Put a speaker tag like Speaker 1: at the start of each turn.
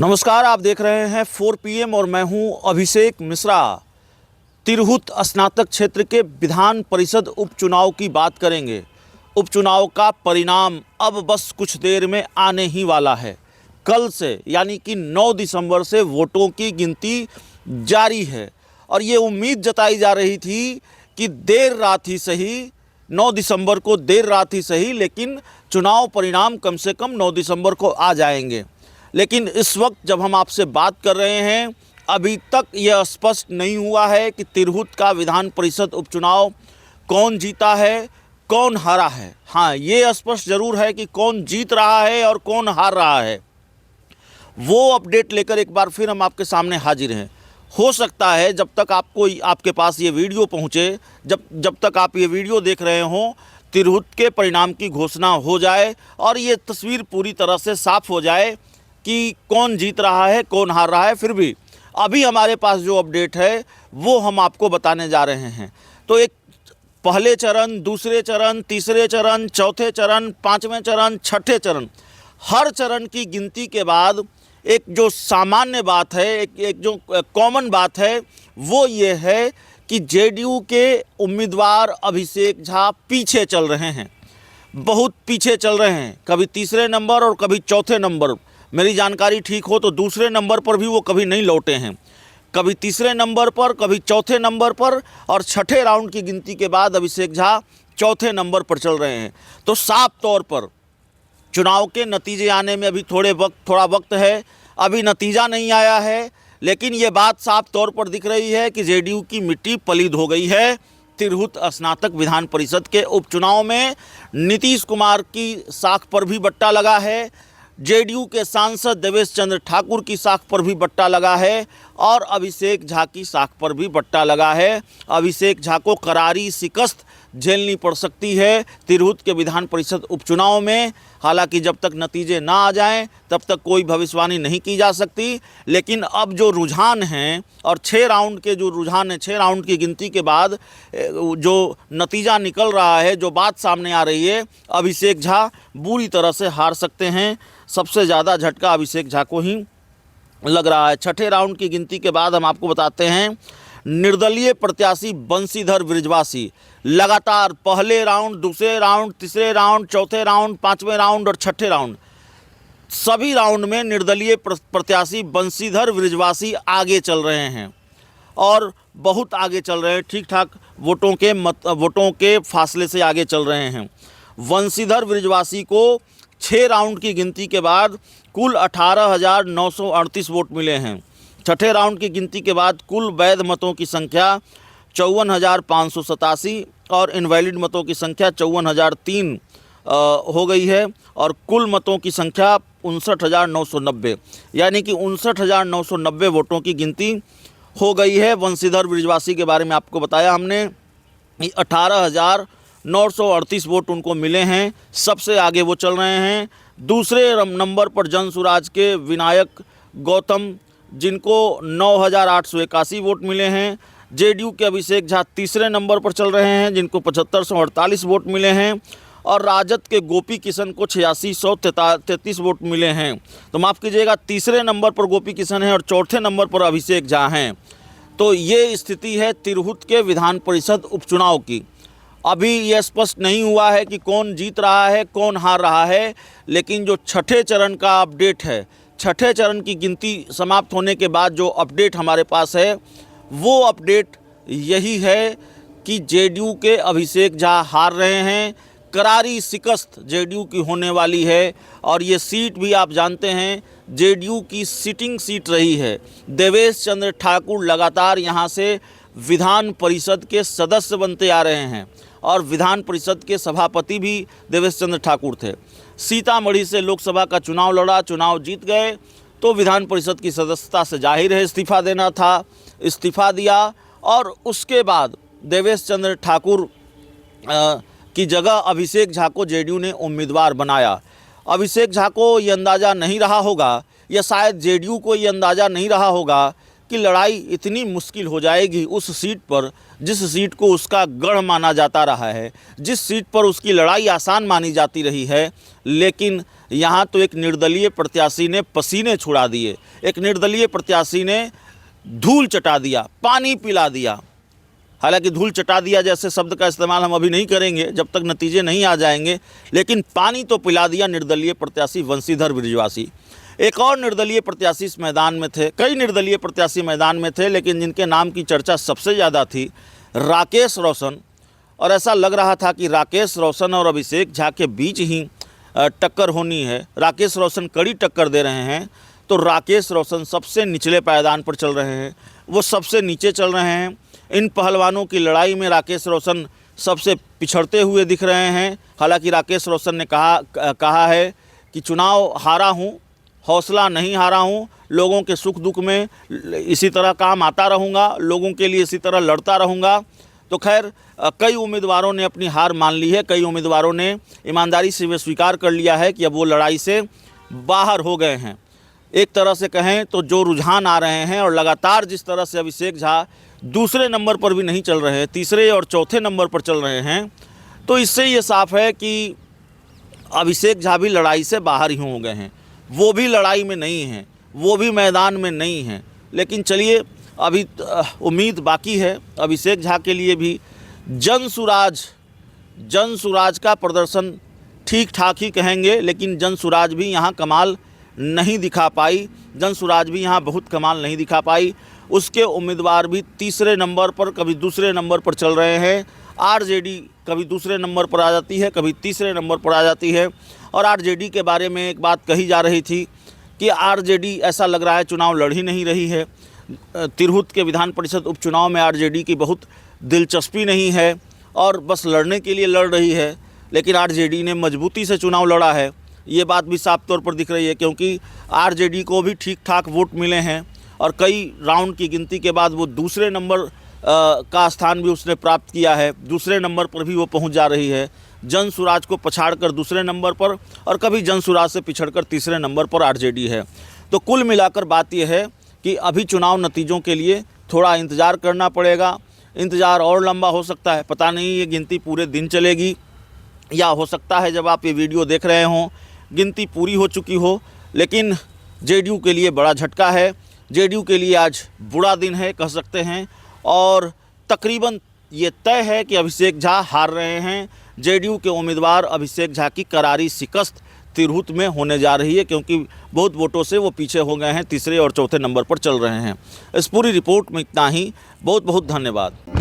Speaker 1: नमस्कार, आप देख रहे हैं 4 PM और मैं हूं अभिषेक मिश्रा। तिरहुत स्नातक क्षेत्र के विधान परिषद उपचुनाव की बात करेंगे। उपचुनाव का परिणाम अब बस कुछ देर में आने ही वाला है। कल से यानी कि 9 दिसंबर से वोटों की गिनती जारी है और ये उम्मीद जताई जा रही थी कि देर रात ही सही, 9 दिसंबर को देर रात ही सही, लेकिन चुनाव परिणाम कम से कम 9 दिसंबर को आ जाएंगे। लेकिन इस वक्त जब हम आपसे बात कर रहे हैं, अभी तक यह स्पष्ट नहीं हुआ है कि तिरहुत का विधान परिषद उपचुनाव कौन जीता है, कौन हारा है। हाँ, ये स्पष्ट जरूर है कि कौन जीत रहा है और कौन हार रहा है। वो अपडेट लेकर एक बार फिर हम आपके सामने हाजिर हैं। हो सकता है जब तक आपके पास ये वीडियो पहुँचे, जब तक आप ये वीडियो देख रहे हों, तिरहुत के परिणाम की घोषणा हो जाए और ये तस्वीर पूरी तरह से साफ हो जाए कि कौन जीत रहा है, कौन हार रहा है। फिर भी अभी हमारे पास जो अपडेट है वो हम आपको बताने जा रहे हैं। तो एक पहले चरण, दूसरे चरण, तीसरे चरण, चौथे चरण, पाँचवें चरण, छठे चरण, हर चरण की गिनती के बाद एक जो सामान्य बात है, एक जो कॉमन बात है, वो ये है कि जेडीयू के उम्मीदवार अभिषेक झा पीछे चल रहे हैं, बहुत पीछे चल रहे हैं। कभी तीसरे नंबर और कभी चौथे नंबर, मेरी जानकारी ठीक हो तो दूसरे नंबर पर भी वो कभी नहीं लौटे हैं। कभी तीसरे नंबर पर, कभी चौथे नंबर पर, और छठे राउंड की गिनती के बाद अभिषेक झा चौथे नंबर पर चल रहे हैं। तो साफ तौर पर चुनाव के नतीजे आने में अभी थोड़ा वक्त है। अभी नतीजा नहीं आया है, लेकिन ये बात साफ तौर पर दिख रही है कि जेडीयू की मिट्टी पलीद हो गई है। तिरहुत स्नातक विधान परिषद के उपचुनाव में नीतीश कुमार की साख पर भी बट्टा लगा है, जेडीयू के सांसद देवेश चंद्र ठाकुर की साख पर भी बट्टा लगा है और अभिषेक झा की साख पर भी बट्टा लगा है। अभिषेक झा को करारी शिकस्त झेलनी पड़ सकती है तिरहुत के विधान परिषद उपचुनाव में। हालांकि जब तक नतीजे ना आ जाएं तब तक कोई भविष्यवाणी नहीं की जा सकती। लेकिन अब जो रुझान हैं और 6 राउंड के जो रुझान है, 6 राउंड की गिनती के बाद जो नतीजा निकल रहा है, जो बात सामने आ रही है, अभिषेक झा बुरी तरह से हार सकते हैं। सबसे ज़्यादा झटका अभिषेक झा को ही लग रहा है। छठे राउंड की गिनती के बाद हम आपको बताते हैं, निर्दलीय प्रत्याशी बंशीधर बृजवासी लगातार पहले राउंड, दूसरे राउंड, तीसरे राउंड, चौथे राउंड, पाँचवें राउंड और छठे राउंड, सभी राउंड में निर्दलीय प्रत्याशी बंशीधर बृजवासी आगे चल रहे हैं और बहुत आगे चल रहे हैं। ठीक ठाक वोटों के फासले से आगे चल रहे हैं। बंशीधर बृजवासी को 6 राउंड की गिनती के बाद कुल 18,938 वोट मिले हैं। छठे राउंड की गिनती के बाद कुल वैध मतों की संख्या 54,587 और इनवैलिड मतों की संख्या 54,003 हो गई है और कुल मतों की संख्या 59,990, यानी कि 59,990 वोटों की गिनती हो गई है। बंशीधर बृजवासी के बारे में आपको बताया हमने, 18,938 वोट उनको मिले हैं, सबसे आगे वो चल रहे हैं। दूसरे नंबर पर जनसुराज के विनायक गौतम, जिनको 9,881 वोट मिले हैं। जेडीयू के अभिषेक झा तीसरे नंबर पर चल रहे हैं, जिनको 7,548 वोट मिले हैं और राजद के गोपी किशन को 8,633 वोट मिले हैं। तो माफ़ कीजिएगा, तीसरे नंबर पर गोपी किशन है और चौथे नंबर पर अभिषेक झा हैं। तो ये स्थिति है तिरहुत के विधान परिषद उपचुनाव की। अभी यह स्पष्ट नहीं हुआ है कि कौन जीत रहा है, कौन हार रहा है, लेकिन जो छठे चरण का अपडेट है, छठे चरण की गिनती समाप्त होने के बाद जो अपडेट हमारे पास है, वो अपडेट यही है कि जेडीयू के अभिषेक झा हार रहे हैं। करारी शिकस्त जेडीयू की होने वाली है और ये सीट भी आप जानते हैं जेडीयू की सिटिंग सीट रही है। देवेश चंद्र ठाकुर लगातार यहाँ से विधान परिषद के सदस्य बनते आ रहे हैं और विधान परिषद के सभापति भी देवेश चंद्र ठाकुर थे। सीतामढ़ी से लोकसभा का चुनाव लड़ा, चुनाव जीत गए, तो विधान परिषद की सदस्यता से जाहिर है इस्तीफा देना था, इस्तीफा दिया और उसके बाद देवेश चंद्र ठाकुर की जगह अभिषेक झा को जेडीयू ने उम्मीदवार बनाया। अभिषेक झा को ये अंदाज़ा नहीं रहा होगा या शायद जेडीयू को ये अंदाज़ा नहीं रहा होगा कि लड़ाई इतनी मुश्किल हो जाएगी उस सीट पर जिस सीट को उसका गढ़ माना जाता रहा है, जिस सीट पर उसकी लड़ाई आसान मानी जाती रही है। लेकिन यहाँ तो एक निर्दलीय प्रत्याशी ने पसीने छुड़ा दिए, एक निर्दलीय प्रत्याशी ने धूल चटा दिया, पानी पिला दिया। हालांकि धूल चटा दिया जैसे शब्द का इस्तेमाल हम अभी नहीं करेंगे जब तक नतीजे नहीं आ जाएंगे, लेकिन पानी तो पिला दिया निर्दलीय प्रत्याशी वंशीधर बृजवासी। एक और निर्दलीय प्रत्याशी इस मैदान में थे, कई निर्दलीय प्रत्याशी मैदान में थे, लेकिन जिनके नाम की चर्चा सबसे ज़्यादा थी राकेश रोशन। और ऐसा लग रहा था कि राकेश रोशन और अभिषेक झा के बीच ही टक्कर होनी है। राकेश रोशन कड़ी टक्कर दे रहे हैं, तो राकेश रोशन सबसे निचले पायदान पर चल रहे हैं, वो सबसे नीचे चल रहे हैं। इन पहलवानों की लड़ाई में राकेश रोशन सबसे पिछड़ते हुए दिख रहे हैं। हालांकि राकेश रोशन ने कहा है कि चुनाव हारा हूँ, हौसला नहीं हारा हूँ, लोगों के सुख दुख में इसी तरह काम आता रहूँगा, लोगों के लिए इसी तरह लड़ता रहूँगा। तो खैर कई उम्मीदवारों ने अपनी हार मान ली है, कई उम्मीदवारों ने ईमानदारी से वे स्वीकार कर लिया है कि अब वो लड़ाई से बाहर हो गए हैं। एक तरह से कहें तो जो रुझान आ रहे हैं और लगातार जिस तरह से अभिषेक झा दूसरे नंबर पर भी नहीं चल रहे हैं, तीसरे और चौथे नंबर पर चल रहे हैं, तो इससे ये साफ है कि अभिषेक झा भी लड़ाई से बाहर ही हो गए हैं। वो भी लड़ाई में नहीं हैं, वो भी मैदान में नहीं हैं। लेकिन चलिए अभी उम्मीद बाकी है अभिषेक झा के लिए भी। जनसुराज का प्रदर्शन ठीक ठाक ही कहेंगे, लेकिन जनसुराज भी यहाँ कमाल नहीं दिखा पाई, जनसुराज भी यहाँ बहुत कमाल नहीं दिखा पाई। उसके उम्मीदवार भी तीसरे नंबर पर, कभी दूसरे नंबर पर चल रहे हैं। आरजेडी कभी दूसरे नंबर पर आ जाती है, कभी तीसरे नंबर पर आ जाती है। और आरजेडी के बारे में एक बात कही जा रही थी कि आरजेडी ऐसा लग रहा है चुनाव लड़ ही नहीं रही है। तिरहुत के विधान परिषद उपचुनाव में आरजेडी की बहुत दिलचस्पी नहीं है और बस लड़ने के लिए लड़ रही है। लेकिन आरजेडी ने मजबूती से चुनाव लड़ा है, ये बात भी साफ तौर पर दिख रही है, क्योंकि आरजेडी को भी ठीक ठाक वोट मिले हैं और कई राउंड की गिनती के बाद वो दूसरे नंबर का स्थान भी उसने प्राप्त किया है। दूसरे नंबर पर भी वो पहुंच जा रही है, जनसुराज को पछाड़कर दूसरे नंबर पर, और कभी जनसुराज से पिछड़कर तीसरे नंबर पर आरजेडी है। तो कुल मिलाकर बात यह है कि अभी चुनाव नतीजों के लिए थोड़ा इंतज़ार करना पड़ेगा। इंतज़ार और लंबा हो सकता है, पता नहीं ये गिनती पूरे दिन चलेगी या हो सकता है जब आप ये वीडियो देख रहे हों गिनती पूरी हो चुकी हो। लेकिन जेडीयू के लिए बड़ा झटका है, जेडीयू के लिए आज बुरा दिन है कह सकते हैं। और तकरीबन ये तय है कि अभिषेक झा हार रहे हैं। जेडीयू के उम्मीदवार अभिषेक झा की करारी शिकस्त तिरहुत में होने जा रही है, क्योंकि बहुत वोटों से वो पीछे हो गए हैं, तीसरे और चौथे नंबर पर चल रहे हैं। इस पूरी रिपोर्ट में इतना ही। बहुत बहुत धन्यवाद।